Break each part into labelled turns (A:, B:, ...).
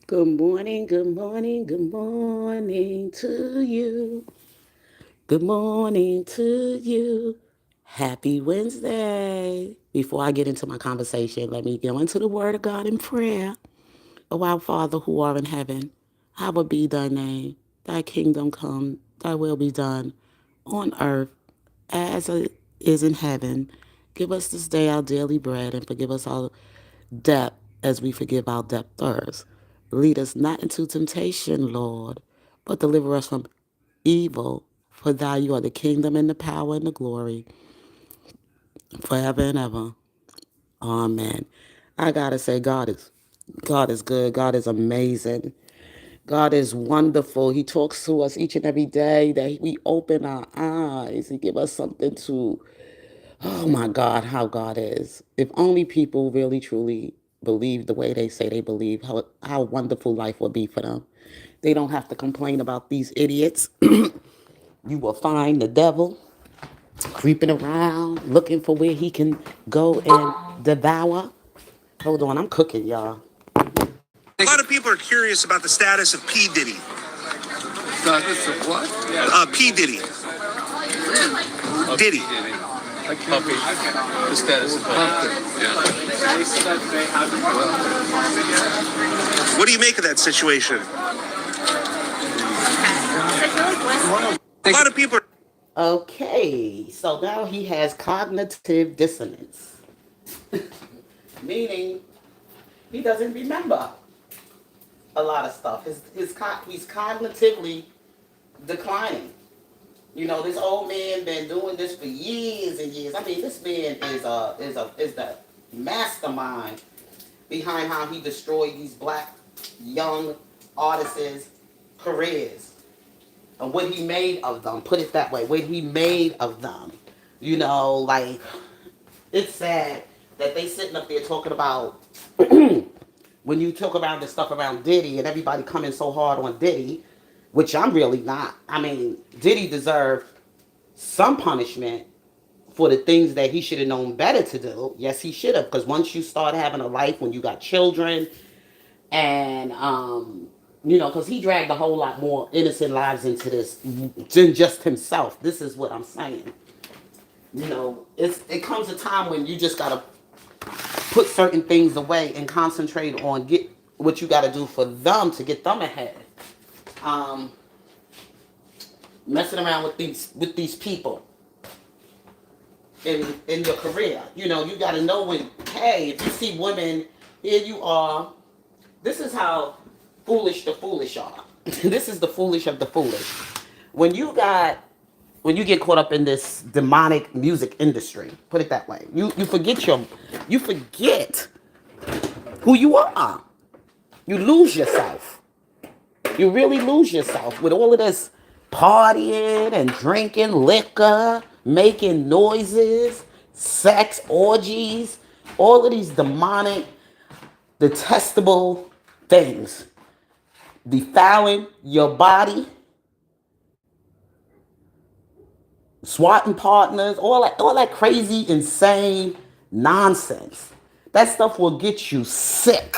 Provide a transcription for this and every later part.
A: Good morning, good morning, good morning to you. Good morning to you. Happy Wednesday. Before I get into my conversation, let me go into the Word of God in prayer. O our Father who art in heaven, hallowed be thy name. Thy kingdom come, thy will be done on earth as it is in heaven. Give us this day our daily bread and forgive us our debt as we forgive our debtors. Lead us not into temptation, Lord, but deliver us from evil. For thou you are the kingdom and the power and the glory forever and ever. Amen. I gotta say, God is good. God is amazing. God is wonderful. He talks to us each and every day that we open our eyes. He give us something to, oh my God, how God is. If only people really truly believe the way they say they believe, how wonderful life would be for them. They don't have to complain about these idiots. You will find the devil creeping around, looking for where he can go and devour. Hold on, I'm cooking, y'all.
B: A lot of people are curious about the status of P. Diddy.
C: Status of what?
B: P. Diddy. Diddy.
C: Puppy. The status of Puppy.
B: What do you make of that situation? A lot of people are.
A: Okay, so now he has cognitive dissonance, meaning he doesn't remember a lot of stuff. He's cognitively declining. You know, this old man been doing this for years and years. I mean, this man is the mastermind behind how he destroyed these black young artists' careers and what he made of them. Put it that way, what he made of them. You know, like it's sad that they sitting up there talking about when you talk about the stuff around Diddy and everybody coming so hard on Diddy, which I'm really not. I mean, Diddy deserved some punishment for the things that he should have known better to do. Yes, he should have, because once you start having a life when you got children and because he dragged a whole lot more innocent lives into this than just himself. This is what I'm saying. It comes a time when you just gotta put certain things away and concentrate on get what you gotta do for them to get them ahead. Um, Messing around with these people in your career. You got to know when, hey, if you see women, here you are. This is how foolish the foolish are. This is the foolish of the foolish. When you got when you get caught up in this demonic music industry, put it that way, you forget who you are. You lose yourself. You really lose yourself with all of this partying and drinking liquor, making noises, sex orgies, all of these demonic, detestable things. Defiling your body, swatting partners, all that crazy, insane nonsense. That stuff will get you sick.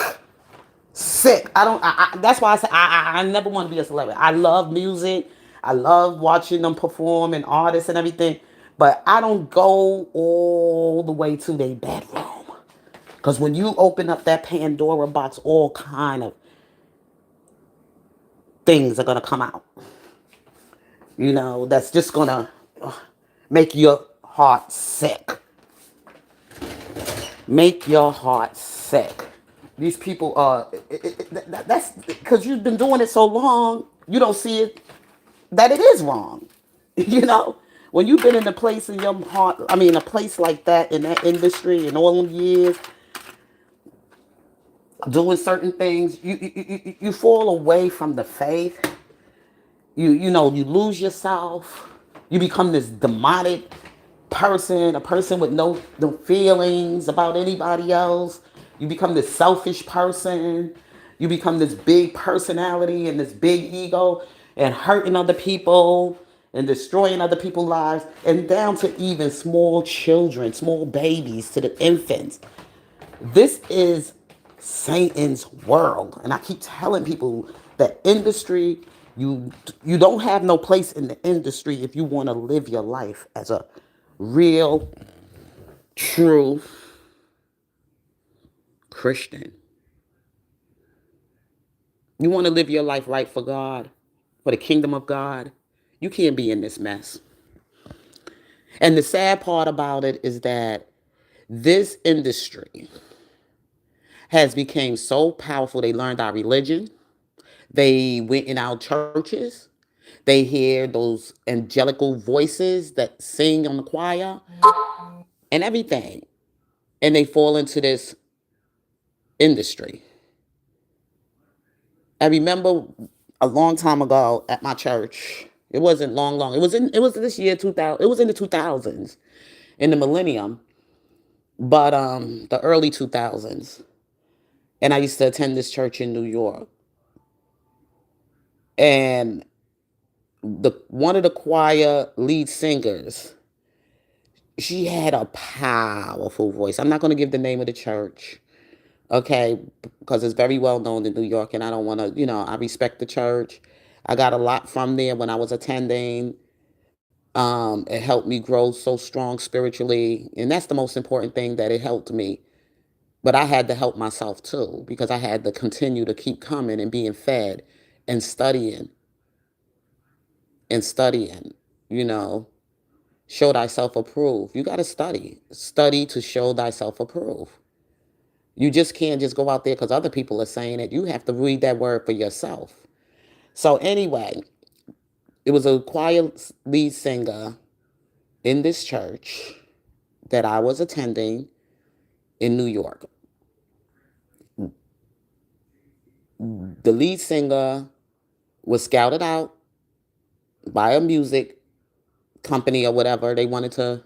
A: Sick. I don't. That's why I say I never want to be a celebrity. I love music. I love watching them perform and artists and everything. But I don't go all the way to their bedroom. Because when you open up that Pandora box, all kind of things are gonna come out. That's just gonna make your heart sick. Make your heart sick. These people are. That's because you've been doing it so long. You don't see it that it is wrong. You know, when you've been in a place in your heart, I mean, a place like that in that industry and all them years doing certain things, you fall away from the faith. You lose yourself. You become this demonic person, a person with no feelings about anybody else. You become this selfish person. You become this big personality and this big ego and hurting other people and destroying other people's lives and down to even small children, small babies, to the infants. This is Satan's world. And I keep telling people that industry, you you don't have no place in the industry if you want to live your life as a real, true Christian. You want to live your life right for God, for the kingdom of God. You can't be in this mess. And the sad part about it is that this industry has become so powerful. They learned our religion. They went in our churches. They hear those angelical voices that sing on the choir and everything. And they fall into this industry. I remember a long time ago at my church. It wasn't long. It was this year 2000. It was in the 2000s, in the millennium, but the early 2000s. And I used to attend this church in New York. And the one of the choir lead singers, she had a powerful voice. I'm not going to give the name of the church, okay, because it's very well known in New York, and I don't want to, I respect the church. I got a lot from there when I was attending. It helped me grow so strong spiritually, and that's the most important thing, that it helped me. But I had to help myself too, because I had to continue to keep coming and being fed and studying, you know. Show thyself approved. You got to study. Study to show thyself approved. You just can't just go out there because other people are saying it. You have to read that word for yourself. So, anyway, it was a choir lead singer in this church that I was attending in New York. The lead singer was scouted out by a music company or whatever. They wanted to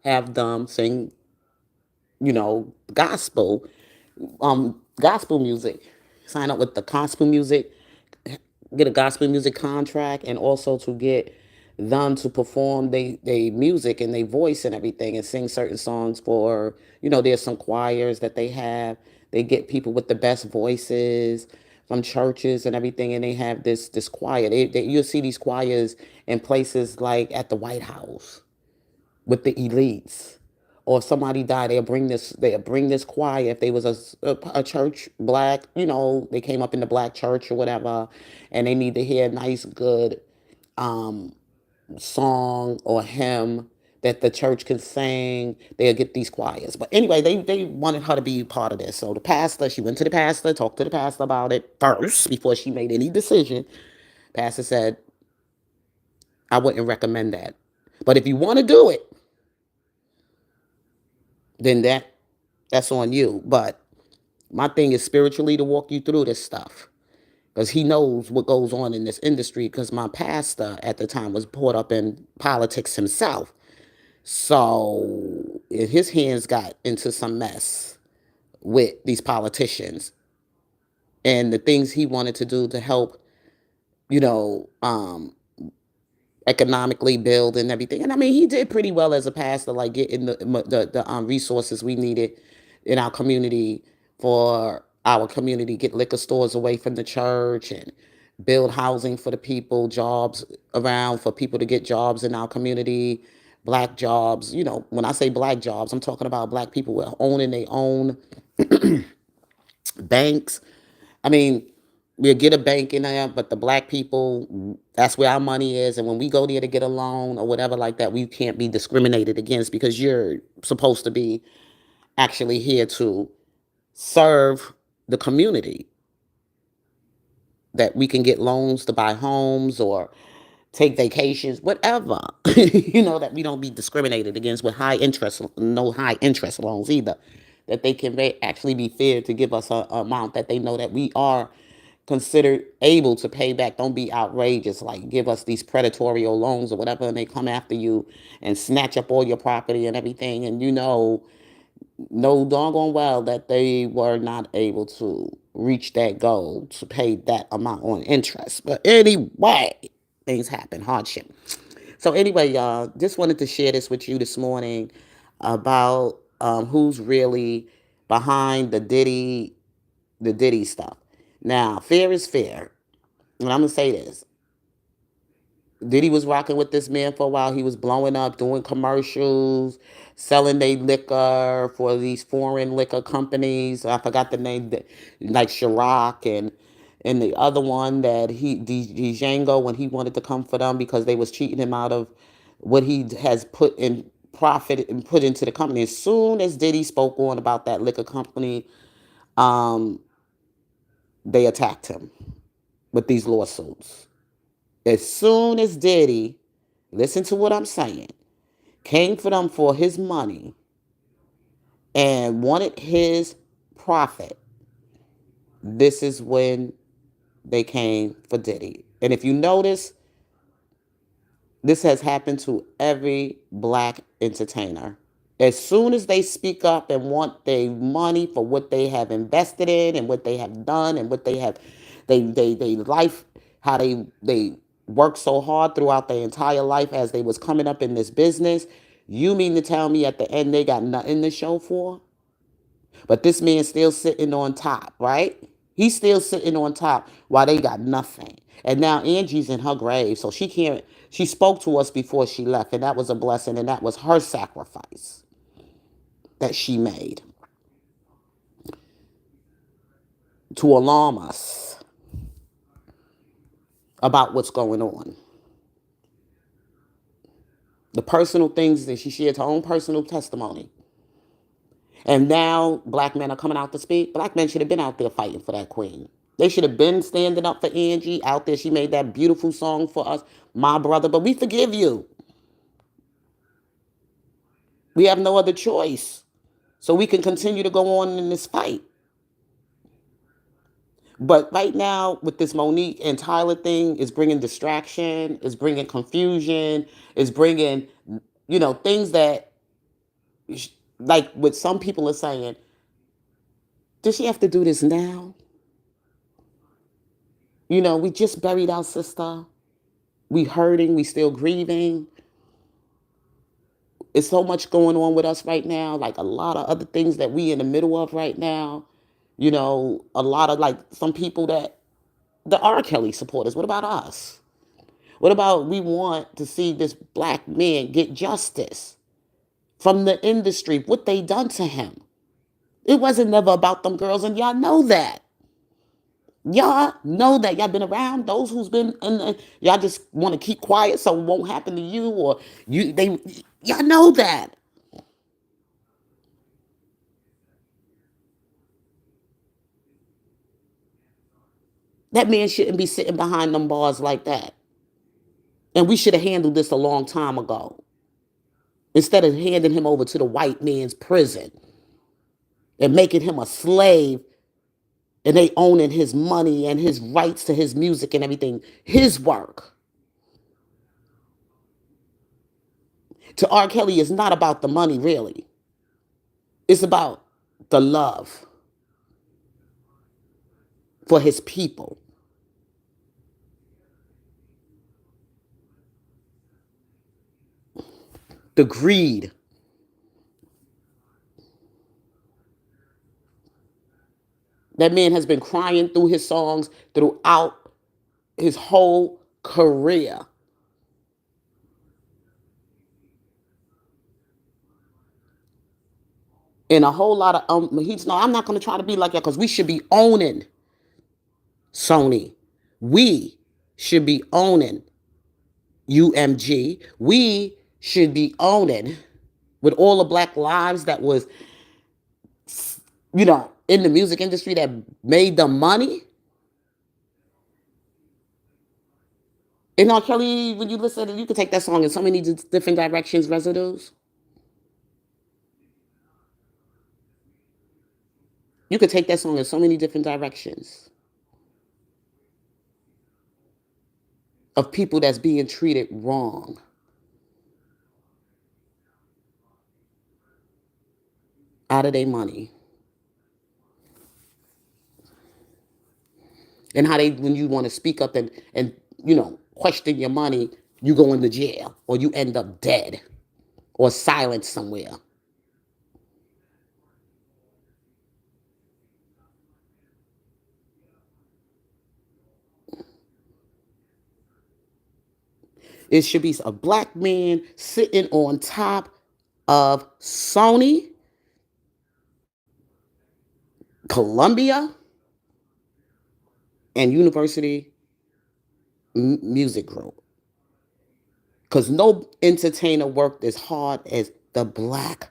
A: have them sing, gospel music. Sign up with the gospel music, get a gospel music contract, and also to get them to perform they music and they voice and everything, and sing certain songs for, there's some choirs that they have. They get people with the best voices from churches and everything, and they have this choir. You'll see these choirs in places like at the White House with the elites. Or somebody died, they'll bring this choir. If they was a church black, they came up in the black church or whatever, and they need to hear a nice good song or hymn that the church can sing, they'll get these choirs. But anyway, they wanted her to be part of this. So she went to the pastor, talked to the pastor about it first before she made any decision. Pastor said, I wouldn't recommend that. But if you want to do it, then that's on you. But my thing is spiritually to walk you through this stuff, because he knows what goes on in this industry, because my pastor at the time was caught up in politics himself. So his hands got into some mess with these politicians and the things he wanted to do to help, you know, um, economically build and everything. And I mean, he did pretty well as a pastor, like getting the resources we needed in our community, for our community, get liquor stores away from the church and build housing for the people, jobs around for people to get jobs in our community, black jobs. When I say black jobs, I'm talking about black people who are owning their own banks. I mean, we'll get a bank in there, but the black people, that's where our money is. And when we go there to get a loan or whatever like that, we can't be discriminated against, because you're supposed to be actually here to serve the community. That we can get loans to buy homes or take vacations, whatever. That we don't be discriminated against with high interest, no high interest loans either. That they can actually be fair to give us a amount that they know that we are considered able to pay back. Don't be outrageous, like give us these predatory loans or whatever, and they come after you and snatch up all your property and everything, and know doggone well that they were not able to reach that goal to pay that amount on interest. But anyway, things happen, hardship. So anyway, y'all, just wanted to share this with you this morning about who's really behind the Diddy the Diddy stuff. Now, fair is fair. And I'm going to say this. Diddy was rocking with this man for a while. He was blowing up, doing commercials, selling their liquor for these foreign liquor companies. I forgot the name, like Ciroc and the other one that Django, when he wanted to come for them because they was cheating him out of what he has put in profit and put into the company. As soon as Diddy spoke on about that liquor company, um, they attacked him with these lawsuits. As soon as Diddy, listen to what I'm saying, came for them for his money and wanted his profit, this is when they came for Diddy. And if you notice, this has happened to every black entertainer. As soon as they speak up and want their money for what they have invested in and what they have done and what they have, they life, how they worked so hard throughout their entire life as they was coming up in this business. You mean to tell me at the end they got nothing to show for? But this man's still sitting on top, right? He's still sitting on top while they got nothing. And now Angie's in her grave, so she can't. She spoke to us before she left, and that was a blessing, and that was her sacrifice that she made to alarm us about what's going on. The personal things that she shared, her own personal testimony. And now black men are coming out to speak. Black men should have been out there fighting for that queen. They should have been standing up for Angie out there. She made that beautiful song for us, My Brother. But we forgive you. We have no other choice. So we can continue to go on in this fight. But right now, with this Monique and Tyler thing, is bringing distraction, is bringing confusion, is bringing, things that, like what some people are saying, does she have to do this now? We just buried our sister. We hurting, we still grieving. It's so much going on with us right now, like a lot of other things that we in the middle of right now. A lot of like some people that the R. Kelly supporters. What about us? What about we want to see this black man get justice from the industry, what they done to him. It wasn't never about them girls, and y'all know that. Y'all know that. Y'all been around those who's been in y'all just want to keep quiet so it won't happen to you, or y'all know that. That man shouldn't be sitting behind them bars like that. And we should have handled this a long time ago. Instead of handing him over to the white man's prison and making him a slave, and they owning his money and his rights to his music and everything, his work. To R. Kelly, is not about the money, really. It's about the love for his people. The greed. That man has been crying through his songs throughout his whole career. And a whole lot of he's no, I'm not gonna try to be like that because we should be owning Sony. We should be owning UMG. We should be owning with all the black lives that was, in the music industry that made the money. And R. Kelly, when you listen to it, you can take that song in so many different directions, residues. You could take that song in so many different directions of people that's being treated wrong. Out of their money. And how when you want to speak up and question your money, you go into jail or you end up dead or silent somewhere. It should be a black man sitting on top of Sony, Columbia, and University Music Group. Because no entertainer worked as hard as the black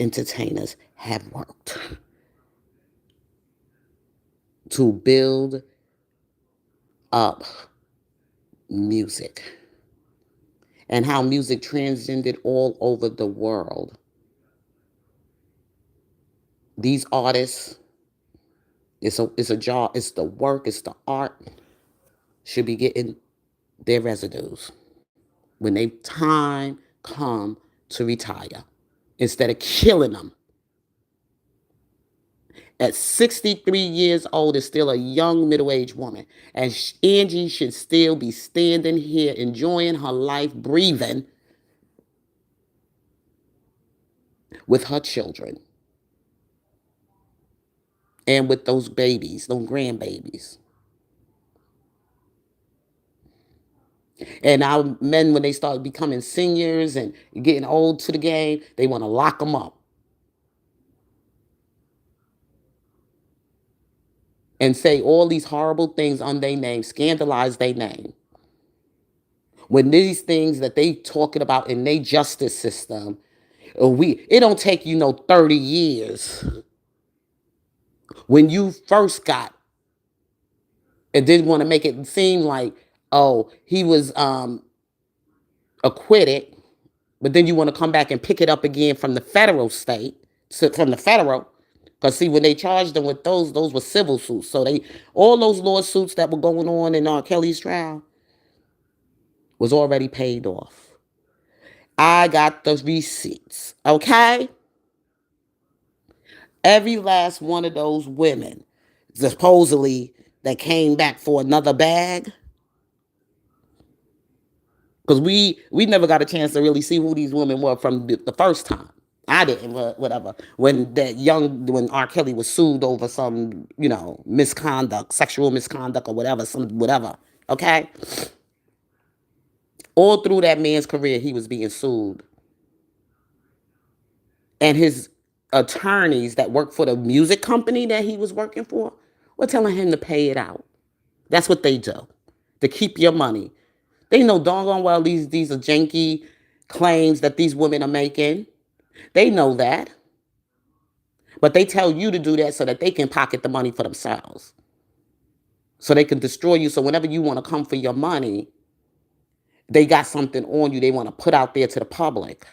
A: entertainers have worked to build up music and how music transcended all over the world. These artists, it's a job, it's the work, it's the art, should be getting their residues when they time come to retire instead of killing them. At 63 years old is still a young middle-aged woman, and Angie should still be standing here enjoying her life, breathing with her children and with those babies, those grandbabies. And our men, when they start becoming seniors and getting old to the game, they want to lock them up and say all these horrible things on their name, scandalize their name. When these things that they talking about in their justice system, it don't take you no 30 years. When you first got and didn't want to make it seem like, oh, he was acquitted, but then you want to come back and pick it up again from the federal state, from the federal. Because see, when they charged them with those were civil suits. So all those lawsuits that were going on in R. Kelly's trial was already paid off. I got the receipts, okay? Every last one of those women, supposedly, that came back for another bag, because we never got a chance to really see who these women were from the first time. I didn't, but whatever. When R. Kelly was sued over some, misconduct, sexual misconduct or whatever, some whatever. Okay? All through that man's career, he was being sued. And his attorneys that worked for the music company that he was working for were telling him to pay it out. That's what they do. To keep your money. They know doggone well these are janky claims that these women are making. They know that. But they tell you to do that so that they can pocket the money for themselves. So they can destroy you. So whenever you want to come for your money, they got something on you they want to put out there to the public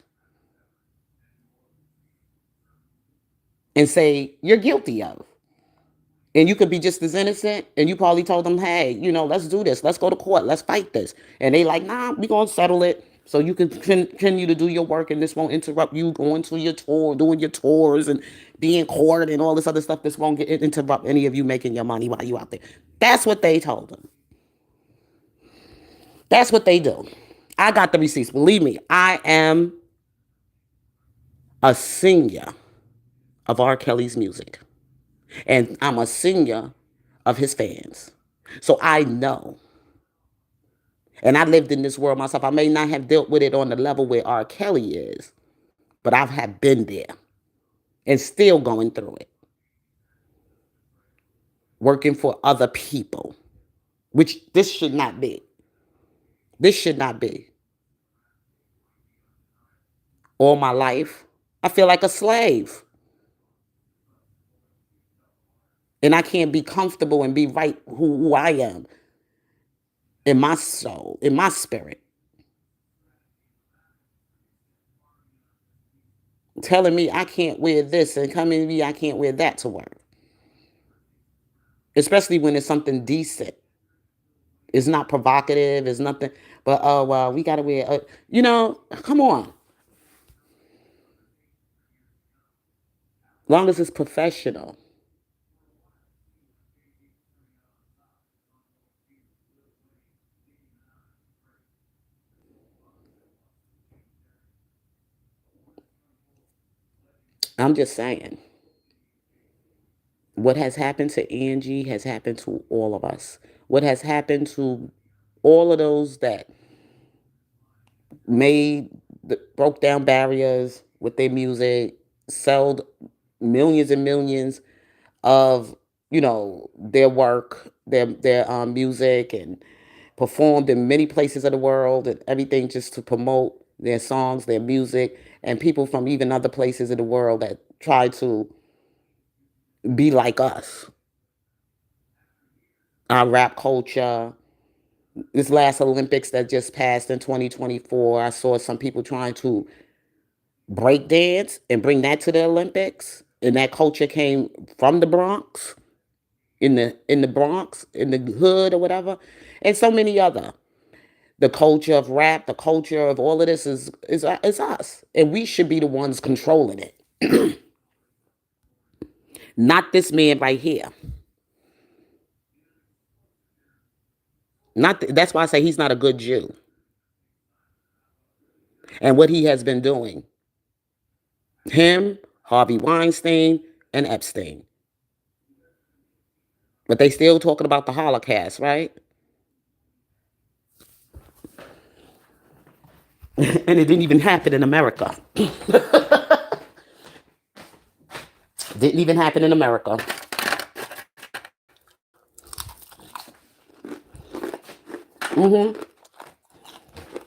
A: and say you're guilty of. And you could be just as innocent, and you probably told them, hey, let's do this. Let's go to court. Let's fight this. And they like, nah, we're going to settle it so you can continue to do your work, and this won't interrupt you going to your tour, doing your tours, and being court and all this other stuff. This won't interrupt any of you making your money while you out there. That's what they told them. That's what they do. I got the receipts. Believe me, I am a senior of R. Kelly's music. And I'm a senior of his fans. So I know. And I lived in this world myself. I may not have dealt with it on the level where R. Kelly is, but I have been there and still going through it. Working for other people, which this should not be. This should not be. All my life, I feel like a slave. And I can't be comfortable and be right who I am in my soul, in my spirit. Telling me I can't wear this and coming to me I can't wear that to work. Especially when it's something decent. It's not provocative, it's nothing, but oh, well, we got to wear, come on. Long as it's professional. I'm just saying. What has happened to Angie has happened to all of us. What has happened to all of those that broke down barriers with their music, sold millions and millions of their work, their music, and performed in many places of the world and everything just to promote their songs, their music, and people from even other places of the world that try to be like us. Our rap culture. This last Olympics that just passed in 2024, I saw some people trying to break dance and bring that to the Olympics. And that culture came from the Bronx, in the Bronx, in the hood or whatever, and so many other. The culture of rap, the culture of all of this is us, and we should be the ones controlling it, not this man right here. That's why I say he's not a good Jew, and what he has been doing. Him, Harvey Weinstein, and Epstein. But they still talking about the Holocaust, right? And it didn't even happen in America. Didn't even happen in America.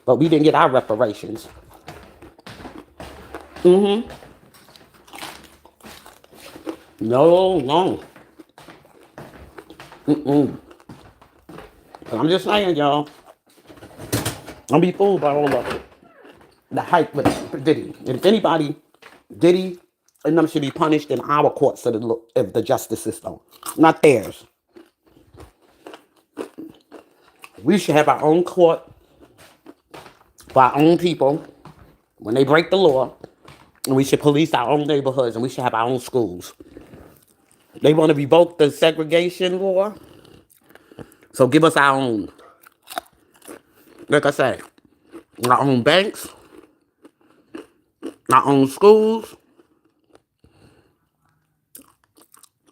A: But we didn't get our reparations. No, no. I'm just saying, y'all. Don't be fooled by all the hype with Diddy. And if anybody, Diddy and them should be punished in our courts of the justice system, not theirs. We should have our own court for our own people when they break the law, and we should police our own neighborhoods, and we should have our own schools. They want to revoke the segregation law, so give us our own. Like I said, our own banks, our own schools.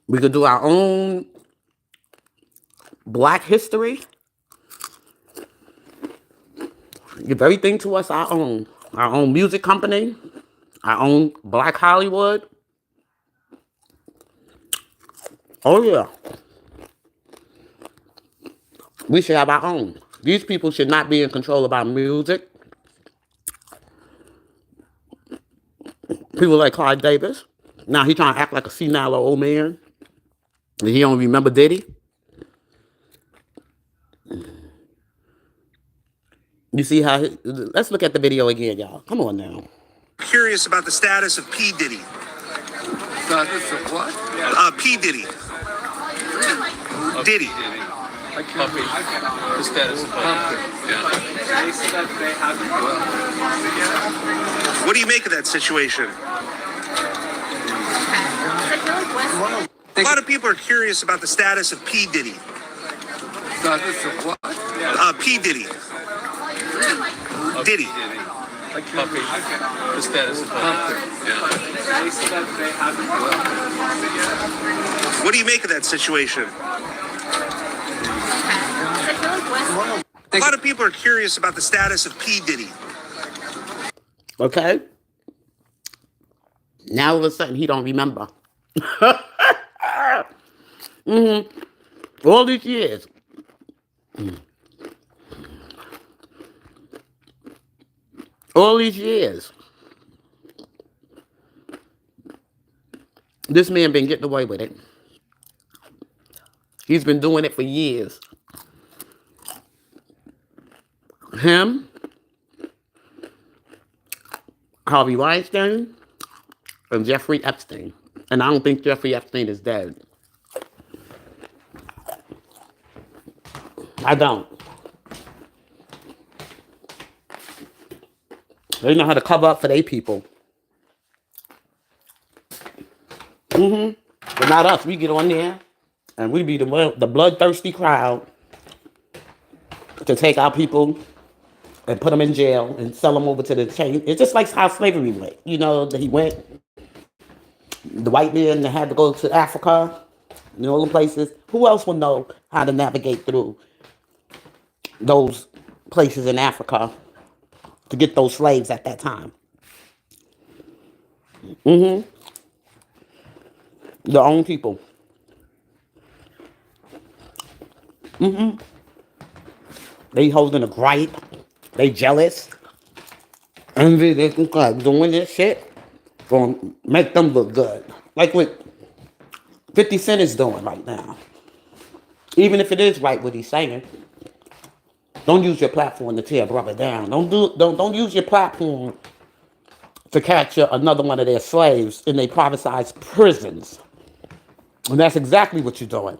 A: We could do our own Black history. Give everything to us our own. Our own music company, our own Black Hollywood. Oh yeah. We should have our own. These people should not be in control of our music. People like Clyde Davis. Now he trying to act like a senile old man. And he don't remember Diddy. You see how let's look at the video again, y'all. Come on now.
B: Curious about the status of P. Diddy.
C: Status of what?
B: P. Diddy. Diddy.
C: Puppy. The status of puppy.
B: What do you make of that situation? A lot of people are curious about the status of P. Diddy.
C: Status of what?
B: P. Diddy. Diddy.
C: Puppy. The status of puppy.
B: What do you make of that situation? A lot of people are curious about the status of P. Diddy.
A: Okay? Now all of a sudden he don't remember. All these years. All these years. This man been getting away with it. He's been doing it for years. Him, Harvey Weinstein, and Jeffrey Epstein. And I don't think Jeffrey Epstein is dead. I don't. They know how to cover up for their people. But not us. We get on there and we be the bloodthirsty crowd to take our people and put them in jail and sell them over to the chain. It's just like how slavery went. You know, that he went, the white men that had to go to Africa, and all the places. Who else will know how to navigate through those places in Africa to get those slaves at that time. Their own people. They holding a gripe. They jealous. Envy. They think like doing this shit gonna make them look good. Like what 50 Cent is doing right now. Even if it is right what he's saying, don't use your platform to tear a brother down. Don't use your platform to capture another one of their slaves in their privatized prisons. And that's exactly what you're doing.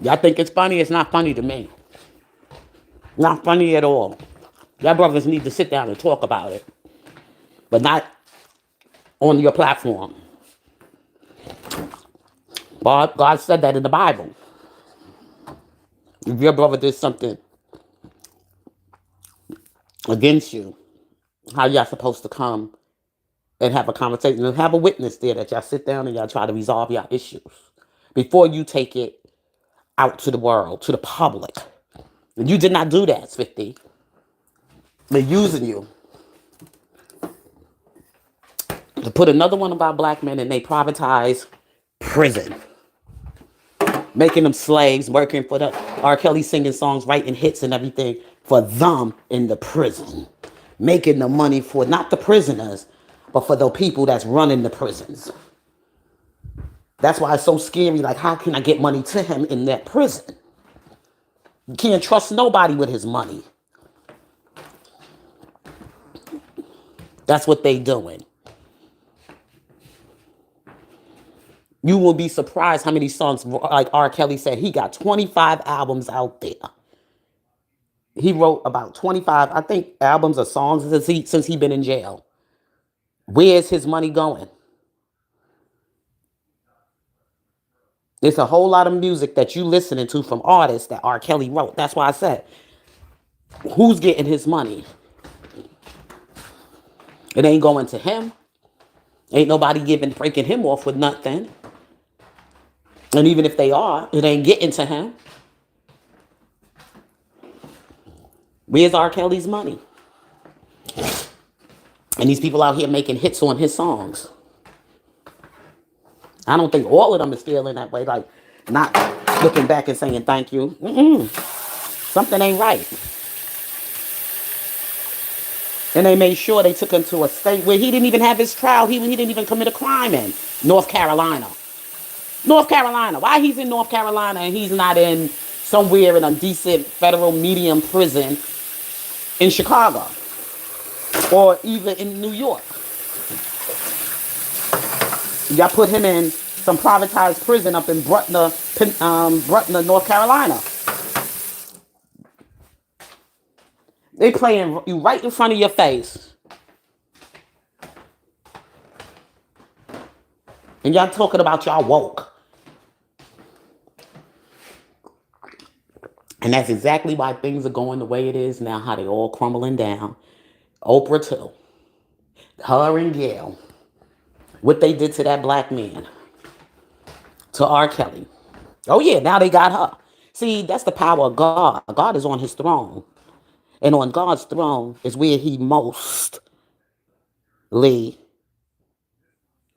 A: Y'all think it's funny? It's not funny to me. Not funny at all. Y'all brothers need to sit down and talk about it. But not on your platform. But God said that in the Bible. If your brother did something against you, how y'all supposed to come and have a conversation and have a witness there that y'all sit down and y'all try to resolve your issues before you take it out to the world, to the public. And you did not do that, 50. They're using you to put another one of our black men in a privatized prison, making them slaves, working for the R. Kelly, singing songs, writing hits and everything for them in the prison, making the money for not the prisoners, but for the people that's running the prisons. That's why it's so scary. Like, how can I get money to him in that prison? You can't trust nobody with his money. That's what they doing. You will be surprised how many songs, like R. Kelly said, he got 25 albums out there. He wrote about 25, I think, albums or songs since he been in jail. Where's his money going? There's a whole lot of music that you listening to from artists that R. Kelly wrote. That's why I said, who's getting his money? It ain't going to him. Ain't nobody breaking him off with nothing. And even if they are, it ain't getting to him. Where's R. Kelly's money? And these people out here making hits on his songs. I don't think all of them is feeling that way. Like, not looking back and saying thank you. Something ain't right. And they made sure they took him to a state where he didn't even have his trial. He didn't even commit a crime in North Carolina. North Carolina. Why he's in North Carolina and he's not in somewhere in a decent federal medium prison in Chicago or even in New York? Y'all put him in some privatized prison up in Bruntner, North Carolina. They playing you right in front of your face. And y'all talking about y'all woke. And that's exactly why things are going the way it is now, how they all crumbling down. Oprah too. Her and Gail. What they did to that black man. To R. Kelly. Oh yeah, now they got her. See, that's the power of God. God is on his throne. And on God's throne is where he mostly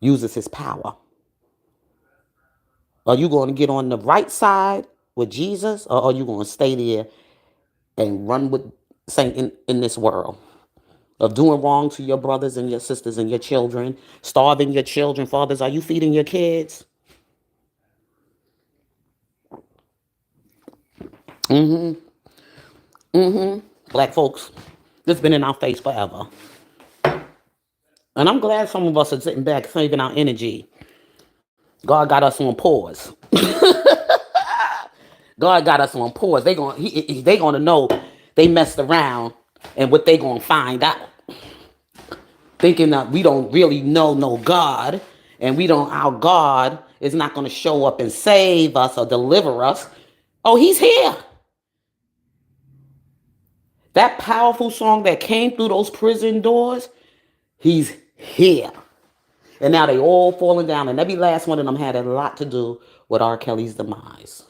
A: uses his power. Are you going to get on the right side with Jesus, or are you going to stay there and run with Satan in this world of doing wrong to your brothers and your sisters and your children, starving your children? Fathers, are you feeding your kids? Black folks, this has been in our face forever. And I'm glad some of us are sitting back saving our energy. God got us on pause. God got us on pause. They gonna know they messed around and what they gonna find out. Thinking that we don't really know no God, and our God is not gonna show up and save us or deliver us. Oh, he's here. That powerful song that came through those prison doors, he's here. And now they all falling down, and every last one of them had a lot to do with R. Kelly's demise.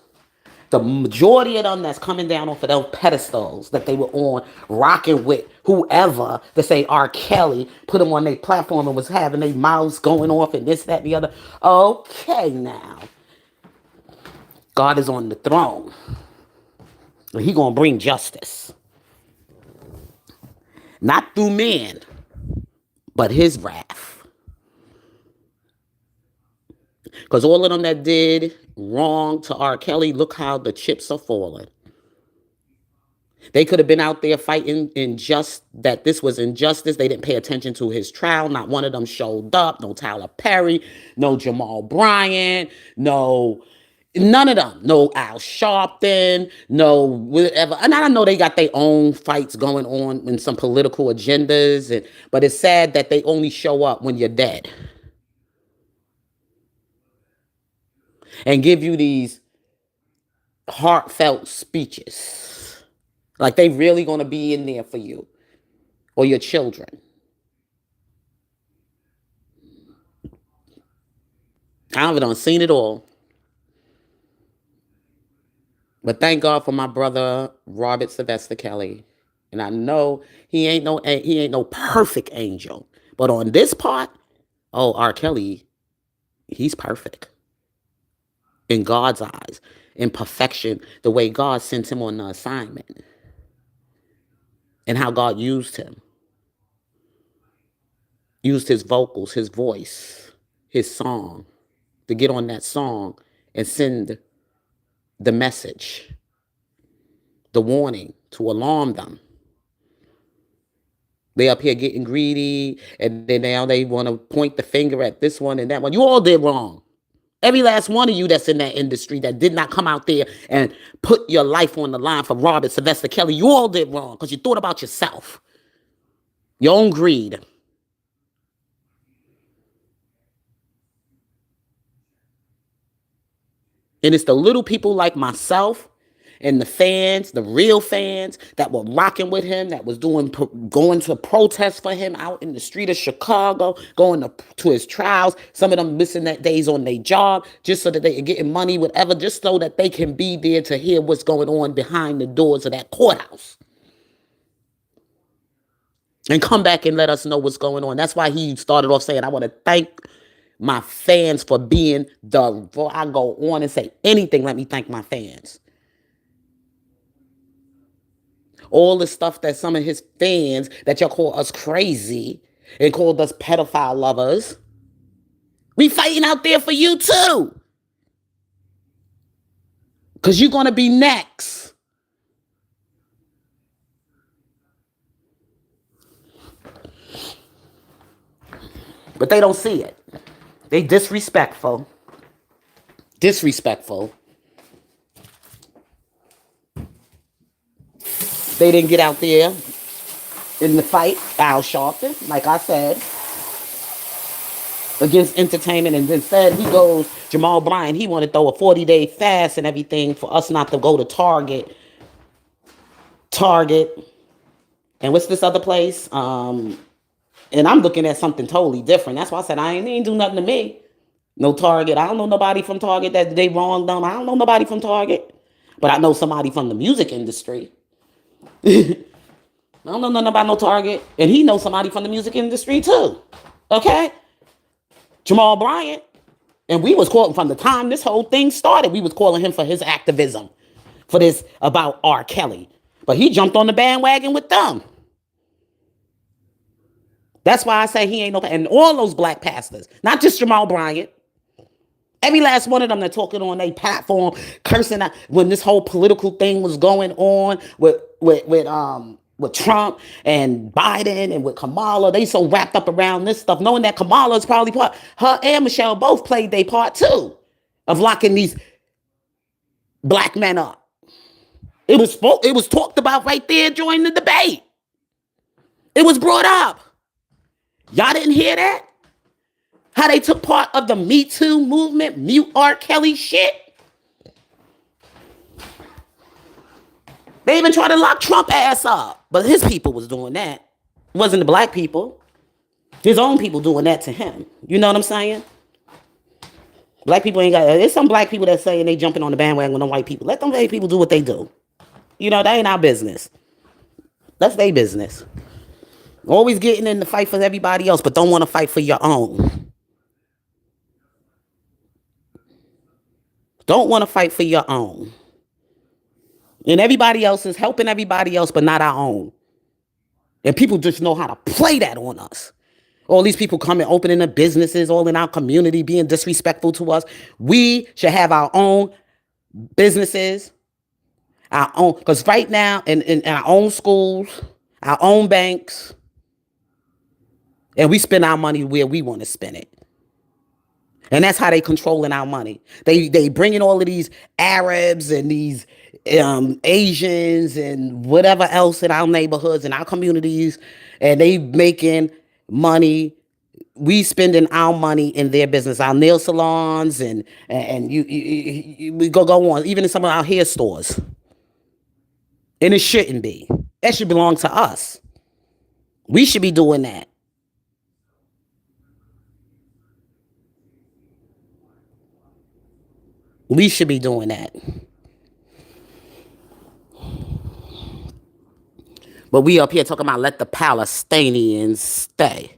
A: The majority of them that's coming down off of those pedestals that they were on, rocking with whoever to say R. Kelly, put them on their platform and was having their mouths going off and this, that, and the other. Okay, now. God is on the throne. And he gonna bring justice. Not through men, but his wrath. Because all of them that did wrong to R. Kelly, look how the chips are falling. They could have been out there fighting that this was injustice. They didn't pay attention to his trial. Not one of them showed up. No Tyler Perry, no Jamal Bryant, none of them. No Al Sharpton, no whatever. And I know they got their own fights going on and some political agendas. But it's sad that they only show up when you're dead. And give you these heartfelt speeches. Like they really going to be in there for you or your children. I've done seen it all. But thank God for my brother, Robert Sylvester Kelly. And I know he ain't no perfect angel. But on this part, R. Kelly, he's perfect. In God's eyes. In perfection, the way God sent him on the assignment. And how God used him. Used his vocals, his voice, his song. To get on that song and send the message. The warning to alarm them. They up here getting greedy. And then now they want to point the finger at this one and that one. You all did wrong. Every last one of you that's in that industry that did not come out there and put your life on the line for Robert Sylvester Kelly, you all did wrong because you thought about yourself. Your own greed. And it's the little people like myself and the fans, the real fans that were rocking with him, that was going to protest for him out in the street of Chicago, going to his trials. Some of them missing that days on their job just so that they are getting money, whatever, just so that they can be there to hear what's going on behind the doors of that courthouse. And come back and let us know what's going on. That's why he started off saying, I want to thank my fans for being before I go on and say anything, let me thank my fans. All the stuff that some of his fans that y'all call us crazy and called us pedophile lovers, we fighting out there for you too. Because you're going to be next. But they don't see it. They disrespectful. Disrespectful. They didn't get out there in the fight, Al Sharpton, like I said, against entertainment. And instead he goes, Jamal Bryant, he wanted to throw a 40-day fast and everything for us not to go to Target. And what's this other place? And I'm looking at something totally different. That's why I said, I ain't do nothing to me. No Target. I don't know nobody from Target that they wronged them. I don't know nobody from Target. But I know somebody from the music industry. I don't know nothing about no Target. And he knows somebody from the music industry too. Okay? Jamal Bryant. And we was calling from the time this whole thing started. We was calling him for his activism. For this about R. Kelly. But he jumped on the bandwagon with them. That's why I say he ain't no... And all those black pastors. Not just Jamal Bryant. Every last one of them that talking on their platform, cursing out when this whole political thing was going on with Trump and Biden and with Kamala. They so wrapped up around this stuff, knowing that Kamala is probably her and Michelle both played their part too of locking these black men up. It was talked about right there during the debate. It was brought up. Y'all didn't hear that? How they took part of the Me Too movement, mute R. Kelly shit. They even tried to lock Trump ass up. But his people was doing that. It wasn't the black people. His own people doing that to him. You know what I'm saying? Black people ain't got. There's some black people that saying they jumping on the bandwagon with them white people. Let them white people do what they do. That ain't our business. That's their business. Always getting in the fight for everybody else, but don't want to fight for your own. Don't want to fight for your own. And everybody else is helping everybody else, but not our own. And people just know how to play that on us. All these people coming, opening up businesses, all in our community, being disrespectful to us. We should have our own businesses, our own, because right now, in our own schools, our own banks, and we spend our money where we want to spend it. And that's how they controlling our money. They bringing all of these Arabs and these Asians and whatever else in our neighborhoods and our communities, and they making money. We spending our money in their business, our nail salons, and we go on, even in some of our hair stores. And it shouldn't be. That should belong to us. We should be doing that. We should be doing that. But we up here talking about let the Palestinians stay.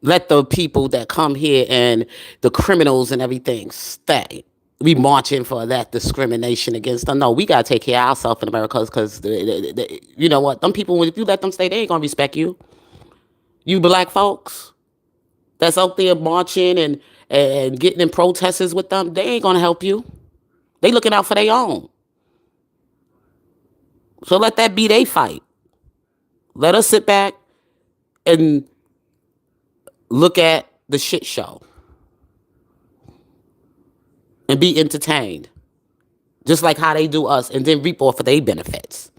A: Let the people that come here and the criminals and everything stay. We marching for that discrimination against them. No, we got to take care of ourselves in America because, you know what? Them people, if you let them stay, they ain't going to respect you. You black folks that's out there marching and getting in protests with them, they ain't going to help you. They looking out for their own. So let that be their fight. Let us sit back and look at the shit show and be entertained. Just like how they do us and then reap off of their benefits.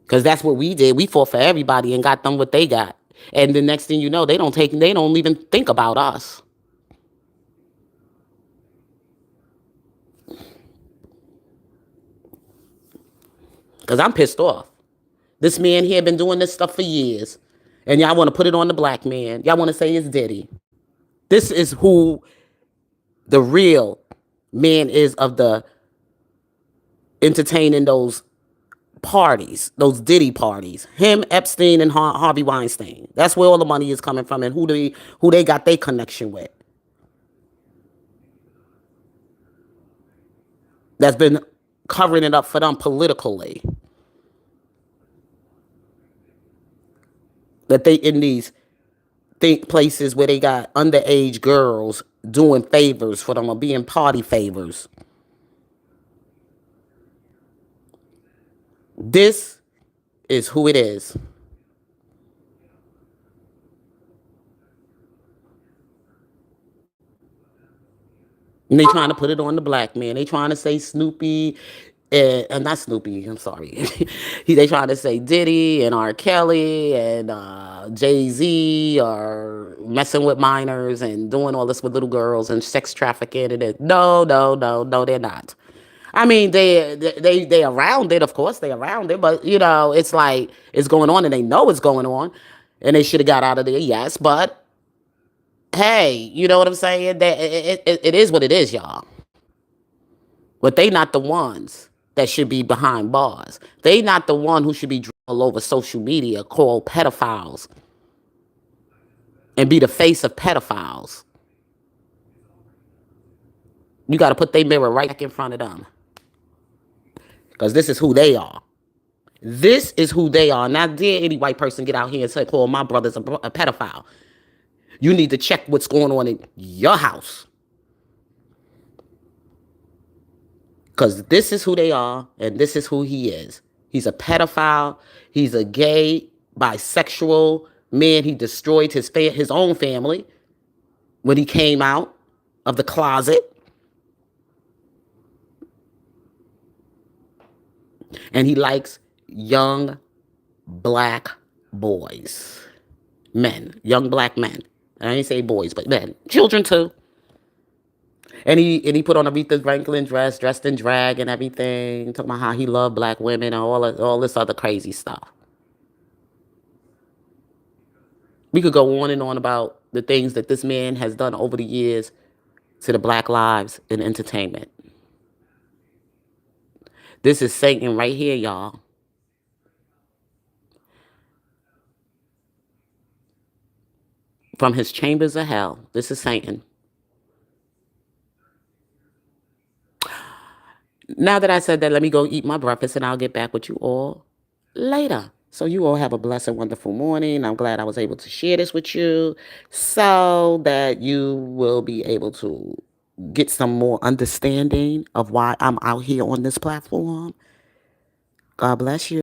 A: Because that's what we did. We fought for everybody and got them what they got. And the next thing you know, they don't even think about us. Because I'm pissed off. This man here been doing this stuff for years. And y'all want to put it on the black man. Y'all want to say it's Diddy. This is who the real man is of the entertaining those parties, those Diddy parties. Him, Epstein, and Harvey Weinstein. That's where all the money is coming from and who they got their connection with. That's been covering it up for them politically. That they in these places where they got underage girls doing favors for them or being party favors. This is who it is. And they trying to put it on the black man. They trying to say Snoopy, not Snoopy, I'm sorry. They trying to say Diddy and R. Kelly and JayZ are messing with minors and doing all this with little girls and sex trafficking. And no, they're not. I mean, they around it, of course, they around it, but it's like it's going on and they know it's going on, and they should have got out of there, yes, but hey, you know what I'm saying? That it is what it is, y'all. But they not the ones that should be behind bars. They not the one who should be all over social media called pedophiles and be the face of pedophiles. You got to put their mirror right back in front of them. Because this is who they are. This is who they are. Now, dare any white person get out here and say, call my brother's a pedophile. You need to check what's going on in your house. Because this is who they are, and this is who he is. He's a pedophile. He's a gay, bisexual man. He destroyed his own family when he came out of the closet. And he likes young black boys. Men. Young black men. I ain't say boys, but men. Children too. And he put on Aretha Franklin dress, dressed in drag and everything, talking about how he loved black women and all this other crazy stuff. We could go on and on about the things that this man has done over the years to the Black Lives in Entertainment. This is Satan right here, y'all. From his chambers of hell. This is Satan. Now that I said that, let me go eat my breakfast and I'll get back with you all later. So you all have a blessed, wonderful morning. I'm glad I was able to share this with you so that you will be able to get some more understanding of why I'm out here on this platform. God bless you.